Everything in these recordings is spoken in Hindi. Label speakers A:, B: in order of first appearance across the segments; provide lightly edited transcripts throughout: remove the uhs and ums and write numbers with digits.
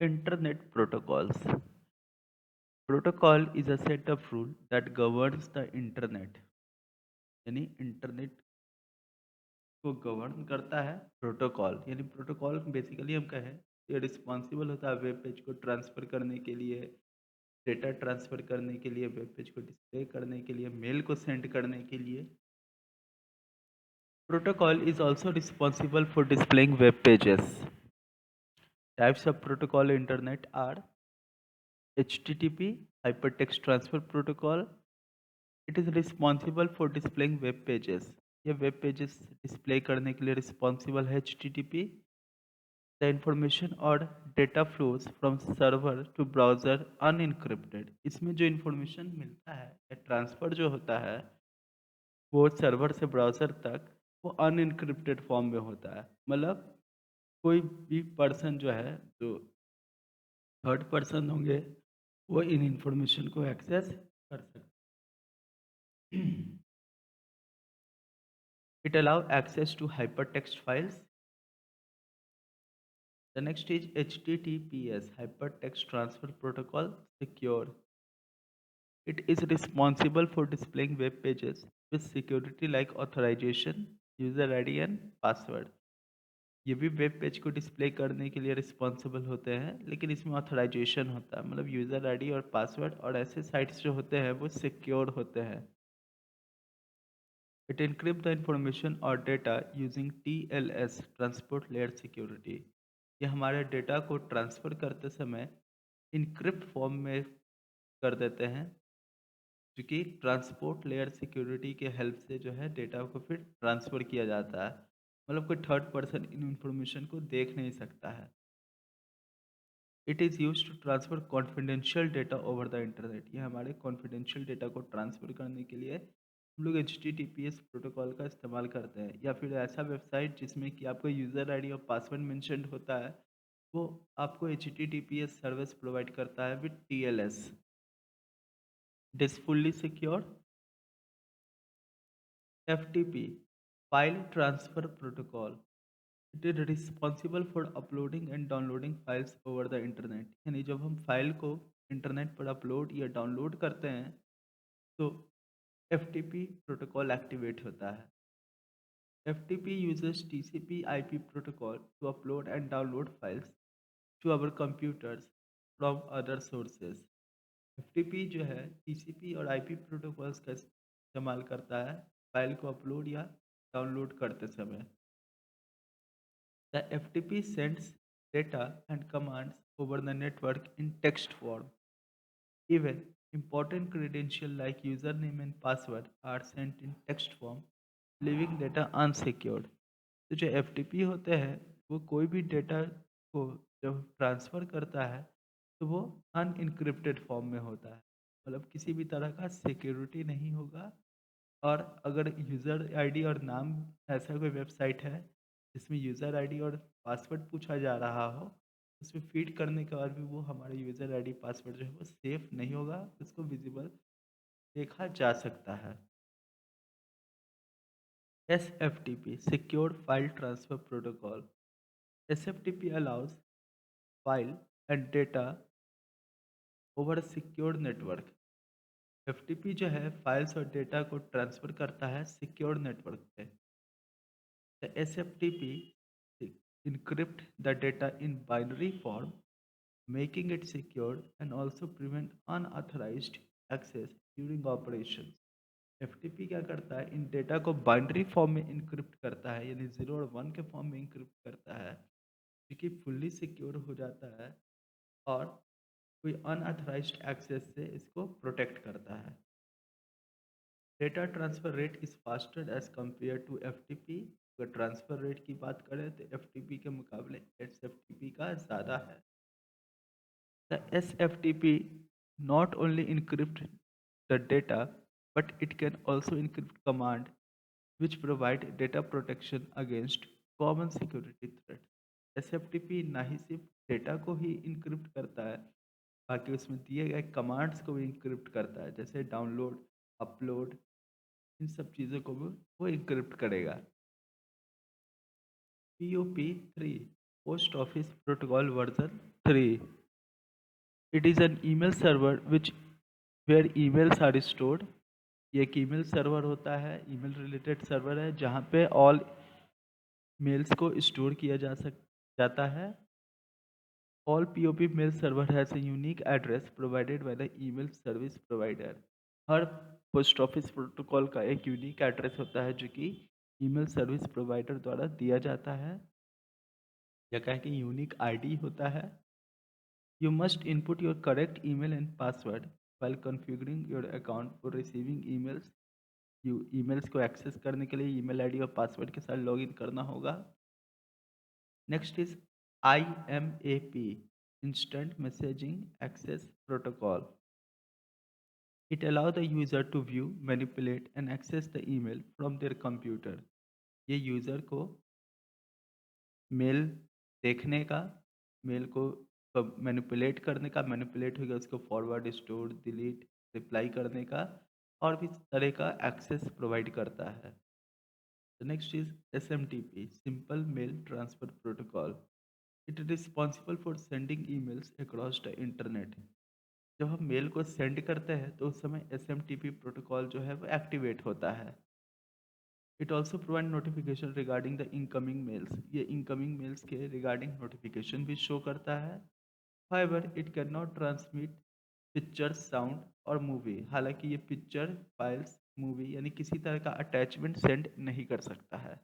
A: Internet protocols. Protocol is a set of rules that governs the internet. यानी इंटरनेट को गवर्न करता है प्रोटोकॉल। यानी प्रोटोकॉल बेसिकली हम कहें ये रिस्पॉन्सिबल होता है वेब पेज को ट्रांसफ़र करने के लिए, डेटा ट्रांसफ़र करने के लिए, वेब पेज को डिस्प्ले करने के लिए, मेल को सेंड करने के लिए। Protocol is also responsible for displaying web pages. Types of protocol internet are HTTP, Hypertext Transfer Protocol. It is responsible for displaying web pages. ये वेब पेजेस डिस्प्ले करने के लिए रिस्पॉन्सिबल है HTTP. The information or data flows from server to browser unencrypted. इसमें जो इन्फॉर्मेशन मिलता है या ट्रांसफ़र जो होता है वो सर्वर से ब्राउज़र तक वो अनइनक्रिप्टेड फॉर्म में होता है। मतलब कोई भी पर्सन जो है जो थर्ड पर्सन होंगे वो इन इन्फॉर्मेशन को एक्सेस कर सकते हैं। It allow access to hypertext files. The next is HTTPS, Hypertext Transfer Protocol Secure. It is responsible for displaying web pages with security like authorization, user ID and password. ये भी वेब पेज को डिस्प्ले करने के लिए रिस्पॉन्सिबल होते हैं, लेकिन इसमें ऑथराइजेशन होता है, मतलब यूज़र आईडी और पासवर्ड, और ऐसे साइट्स जो होते हैं वो सिक्योर होते हैं। It encrypts the information or data using TLS, Transport Layer Security. ये हमारे डेटा को ट्रांसफ़र करते समय इनक्रिप्ट फॉर्म में कर देते हैं, क्योंकि ट्रांसपोर्ट लेयर सिक्योरिटी के हेल्प से जो है डेटा को फिर ट्रांसफ़र किया जाता है। मतलब कोई थर्ड पर्सन इन इन्फॉर्मेशन को देख नहीं सकता है। It is used to transfer confidential data over the internet. ये हमारे कॉन्फिडेंशियल डेटा को ट्रांसफ़र करने के लिए हम लोग एचटीटीपीएस प्रोटोकॉल का इस्तेमाल करते हैं, या फिर ऐसा वेबसाइट जिसमें कि आपको यूज़र आईडी और पासवर्ड मेंशन्ड होता है, वो आपको एचटीटीपीएस सर्विस प्रोवाइड करता है with TLS. It is fully secure. FTP, file transfer protocol. It is responsible for uploading and downloading files over the internet. यानी जब हम फाइल को इंटरनेट पर अपलोड या डाउनलोड करते हैं तो एफटीपी प्रोटोकॉल एक्टिवेट होता है। FTP uses TCP/IP protocol to upload and download files to our computers from other sources. FTP जो है टीसीपी और आईपी प्रोटोकॉल्स का इस्तेमाल करता है फाइल को अपलोड या डाउनलोड करते समय। The FTP sends data and commands over the network in text form. Even important credentials like username and password are sent in text form, leaving data unsecured. तो जो FTP होते हैं वो कोई भी डेटा को जब ट्रांसफ़र करता है तो वो अनइनक्रिप्टेड फॉर्म में होता है, मतलब किसी भी तरह का सिक्योरिटी नहीं होगा। और अगर यूज़र आईडी और नाम, ऐसा कोई वेबसाइट है जिसमें यूज़र आईडी और पासवर्ड पूछा जा रहा हो, उसमें फ़ीड करने के बाद भी वो हमारा यूज़र आईडी पासवर्ड जो है वो सेफ़ नहीं होगा, उसको विज़िबल देखा जा सकता है। SFTP, Secured File Transfer Protocol. SFTP allows file and data over a secure network. FTP जो है फाइल्स और डेटा को ट्रांसफ़र करता है सिक्योर नेटवर्क पे। The SFTP encrypt the data in binary form, making it secure and also prevent unauthorized access during operations. FTP क्या करता है, इन डेटा को बाइनरी फॉर्म में इनक्रिप्ट करता है, यानी 0 और 1 के फॉर्म में इनक्रिप्ट करता है, जो कि फुल्ली सिक्योर हो जाता है और कोई अनऑथराइज्ड एक्सेस से इसको प्रोटेक्ट करता है। Data transfer rate is faster as compare to FTP. अगर ट्रांसफ़र रेट की बात करें तो एफटीपी के मुकाबले एसएफटीपी का ज़्यादा है। The SFTP not only encrypt the data but it can also encrypt command which provide data protection against common security threat। SFTP ना ही सिर्फ डेटा को ही इनक्रिप्ट करता है, बाकी उसमें दिए गए कमांड्स को भी इनक्रिप्ट करता है, जैसे डाउनलोड, अपलोड, इन सब चीज़ों को भी वो एन्क्रिप्ट करेगा। POP3, Post Office Protocol version 3. It is an email server which where emails are stored. ये एक ईमेल सर्वर होता है, ईमेल रिलेटेड सर्वर है जहाँ पे ऑल मेल्स को स्टोर किया जाता है. All POP mail server has a unique address provided by the email service provider. Her post office protocol का एक यूनिक एड्रेस होता है जो कि ईमेल सर्विस प्रोवाइडर द्वारा दिया जाता है या कहें कि यूनिक आईडी होता है. You must input your correct email and password while configuring your account for receiving emails. Emails को एक्सेस करने के लिए ईमेल आईडी और पासवर्ड के साथ लॉगिन करना होगा. Next is IMAP, Instant Messaging Access Protocol. It allows the user to view, manipulate and access the email from their computer. ये यूज़र को मेल देखने का, मेल को मैनिपुलेट करने का, मैनिपुलेट हो गया उसको फॉरवर्ड, स्टोर, डिलीट, रिप्लाई करने का और भी तरह का एक्सेस प्रोवाइड करता है. The next is SMTP, Simple Mail Transfer Protocol. It is responsible for sending emails across the internet. जब हम मेल को सेंड करते हैं तो उस समय SMTP प्रोटोकॉल जो है वो एक्टिवेट होता है. It also provide notification regarding the incoming mails. ये इनकमिंग मेल्स के रिगार्डिंग नोटिफिकेशन भी शो करता है. However it can not transmit picture, sound और मूवी. हालांकि ये पिक्चर, फाइल्स, मूवी यानी किसी तरह का अटैचमेंट सेंड नहीं कर सकता है.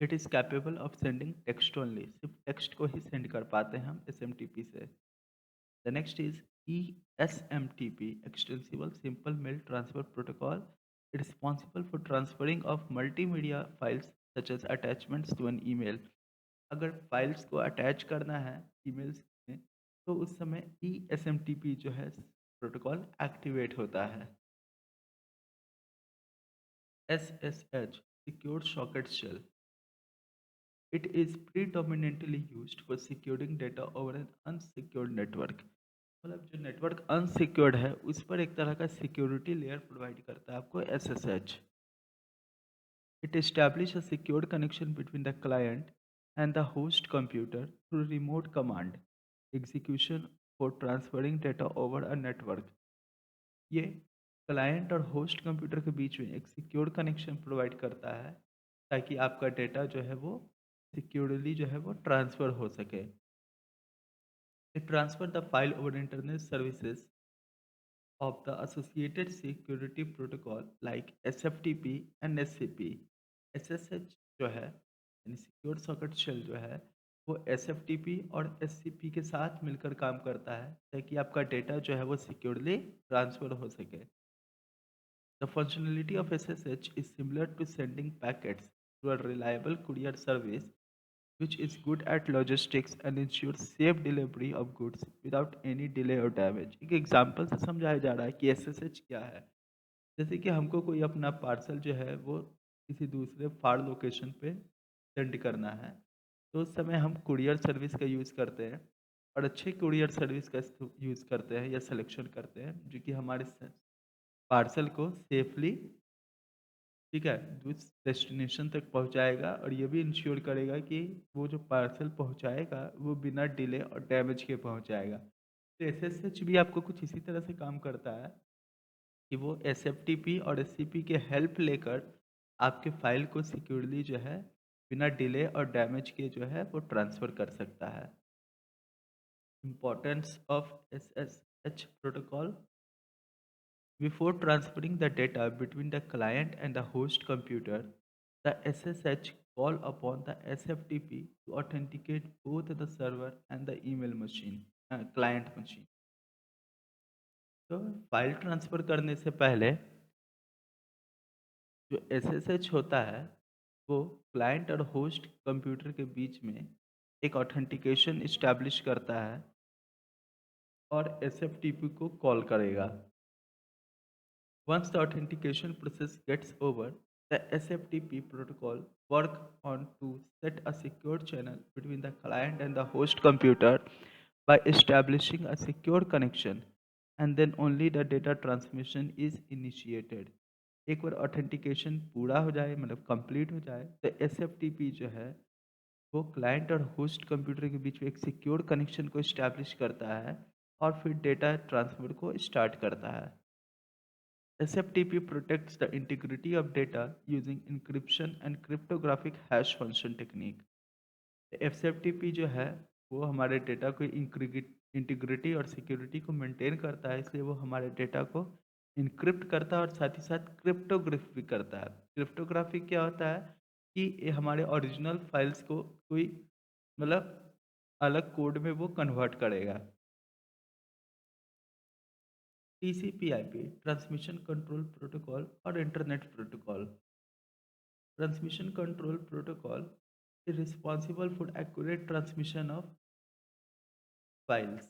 A: It is capable of sending text only. सिर्फ टेक्स्ट को ही सेंड कर पाते हैं हम SMTP से. The next is ESMTP, Extensible Simple Mail Transfer Protocol. It is responsible for transferring of multimedia files such as attachments to an email. अगर फाइल्स को अटैच करना है ईमेल्स में तो उस समय ESMTP जो है प्रोटोकॉल एक्टिवेट होता है. SSH, Secure Socket Shell. It is predominantly used for securing data over an unsecured network. मतलब जो नेटवर्क अनसिक्योर्ड है उस पर एक तरह का सिक्योरिटी लेयर प्रोवाइड करता है आपको SSH. It establish a secured connection between the client and the host computer through remote command execution for transferring data over a network. ये क्लाइंट और होस्ट कंप्यूटर के बीच में एक सिक्योर कनेक्शन प्रोवाइड करता है ताकि आपका डेटा जो है वो सिक्योरली जो है वो ट्रांसफ़र हो सके. It transfer the file over internet services of the associated security protocol like SFTP and SCP. SSH जो है यानी सिक्योर सॉकेट शेल जो है वो SFTP और SCP के साथ मिलकर काम करता है ताकि आपका डेटा जो है वो सिक्योरली ट्रांसफ़र हो सके. The functionality of SSH is similar to sending packets through a reliable courier service which is good at logistics and ensures safe delivery of goods without any delay or damage. एक एग्जांपल से समझाया जा रहा है कि SSH क्या है. जैसे कि हमको कोई अपना पार्सल जो है वो किसी दूसरे फार लोकेशन पे सेंड करना है तो उस समय हम कुरियर सर्विस का यूज़ करते हैं और अच्छे कुरियर सर्विस का यूज़ करते हैं या सिलेक्शन करते हैं जो कि हमारे पार्सल को सेफली, ठीक है, उस डेस्टिनेशन तक पहुँचाएगा और ये भी इंश्योर करेगा कि वो जो पार्सल पहुँचाएगा वो बिना डिले और डैमेज के पहुँचाएगा. तो एसएसएच भी आपको कुछ इसी तरह से काम करता है कि वो एसएफटीपी और एससीपी के हेल्प लेकर आपके फाइल को सिक्योरली जो है बिना डिले और डैमेज के जो है वो ट्रांसफ़र कर सकता है. Importance of SSH protocol. Before transferring the data between the client and the host computer, the SSH call upon the SFTP to authenticate both the server and the email machine, client machine. तो फाइल ट्रांसफ़र करने से पहले जो SSH होता है वो क्लाइंट और होस्ट कंप्यूटर के बीच में एक ऑथेंटिकेशन इस्टेब्लिश करता है और SFTP को कॉल करेगा. Once the authentication process gets over, the SFTP protocol work on to set a secure channel between the client and the host computer by establishing a secure connection, and then only the data transmission is initiated. एक बार ऑथेंटिकेशन पूरा हो जाए मतलब कंप्लीट हो जाए तो SFTP जो है वो क्लाइंट और होस्ट कंप्यूटर के बीच में एक सिक्योर कनेक्शन को इस्टेब्लिश करता है और फिर डेटा ट्रांसफर को स्टार्ट करता है। SFTP protects the integrity of data using encryption and cryptographic hash function technique। SFTP जो है वो हमारे डेटा को इंटीग्रिटी और सिक्योरिटी को मेंटेन करता है, इसलिए वो हमारे डेटा को इनक्रिप्ट करता है और साथ ही साथ क्रिप्टोग्राफी भी करता है। क्रिप्टोग्राफी क्या होता है कि ये हमारे ओरिजिनल फाइल्स को कोई मतलब अलग कोड में वो कन्वर्ट करेगा। TCP/IP ट्रांसमिशन कंट्रोल प्रोटोकॉल और internet protocol. Transmission Control Protocol is responsible for accurate transmission of files।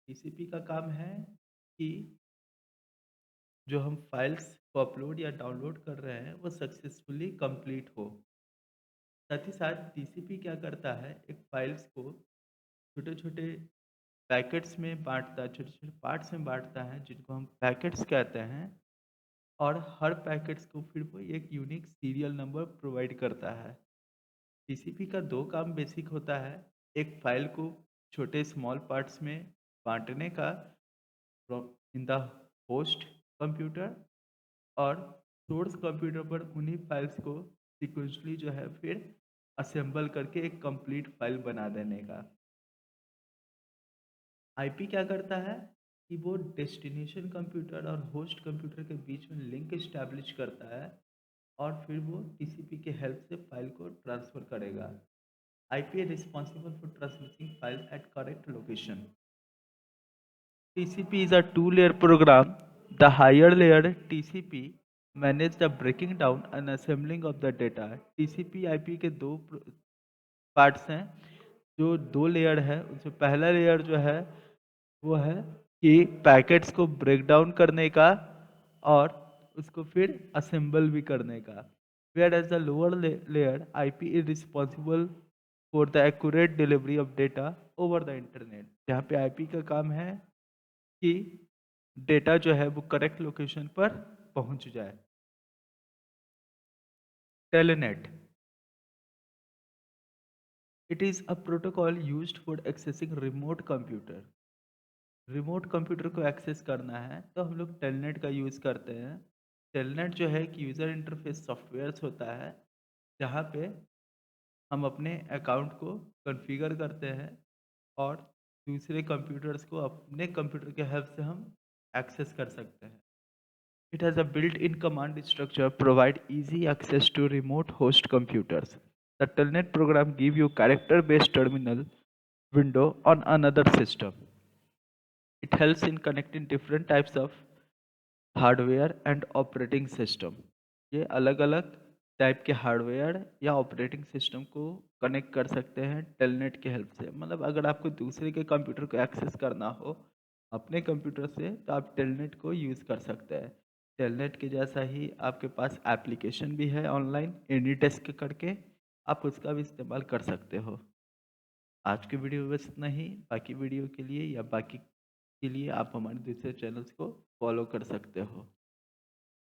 A: TCP का काम है कि जो हम फाइल्स को अपलोड या डाउनलोड कर रहे हैं वो सक्सेसफुली कंप्लीट हो। साथ ही साथ TCP क्या करता है, एक फाइल्स को छोटे छोटे पैकेट्स में बांटता है, छोटे छोटे पार्ट्स में बांटता है जिनको हम पैकेट्स कहते हैं, और हर पैकेट्स को फिर वो एक यूनिक सीरियल नंबर प्रोवाइड करता है। टीसीपी का दो काम बेसिक होता है, एक फाइल को छोटे स्मॉल पार्ट्स में बांटने का इन द होस्ट कंप्यूटर, और सोर्स कंप्यूटर पर उन्हीं फाइल्स को सिक्वेंशली जो है फिर असेंबल करके एक कंप्लीट फाइल बना देने का। आईपी क्या करता है कि वो डेस्टिनेशन कंप्यूटर और होस्ट कंप्यूटर के बीच में लिंक इस्टेब्लिश करता है और फिर वो टीसीपी के हेल्प से फाइल को ट्रांसफ़र करेगा। IP is responsible for transmitting files at correct location। TCP is a two-layer program. The higher layer TCP manage the breaking down and assembling of the data। TCP IP के दो पार्ट्स हैं, जो दो लेयर है। उसमें पहला लेयर जो है वो है कि पैकेट्स को ब्रेक डाउन करने का और उसको फिर असेंबल भी करने का। Whereas the lower layer IP is responsible for the accurate delivery of data over the internet। जहाँ पे IP का काम है कि डेटा जो है वो करेक्ट लोकेशन पर पहुंच जाए। Telnet, it is a protocol used for accessing remote computer को एक्सेस करना है तो हम लोग टेलनेट का यूज़ करते हैं। टेलनेट जो है एक यूज़र इंटरफेस सॉफ्टवेयर होता है जहाँ पे हम अपने अकाउंट को कॉन्फ़िगर करते हैं और दूसरे कंप्यूटर्स को अपने कंप्यूटर के हेल्प से हम एक्सेस कर सकते हैं। It has a built in command structure provide easy access to remote host computers। The telnet program give you character based terminal window on another system। It helps in connecting different types of hardware and operating system. ये अलग अलग टाइप के हार्डवेयर या ऑपरेटिंग सिस्टम को कनेक्ट कर सकते हैं टेलनेट के हेल्प से। मतलब अगर आपको दूसरे के कंप्यूटर को एक्सेस करना हो अपने कंप्यूटर से तो आप टेलनेट को यूज़ कर सकते हैं। टेलनेट के जैसा ही आपके पास एप्लीकेशन भी है ऑनलाइन एनी डेस्क करके, आप उसका भी इस्तेमाल कर सकते हो। आज की वीडियो में बस इतना ही। बाकी वीडियो के लिए या बाकी के लिए आप हमारे दूसरे चैनल्स को फॉलो कर सकते हो।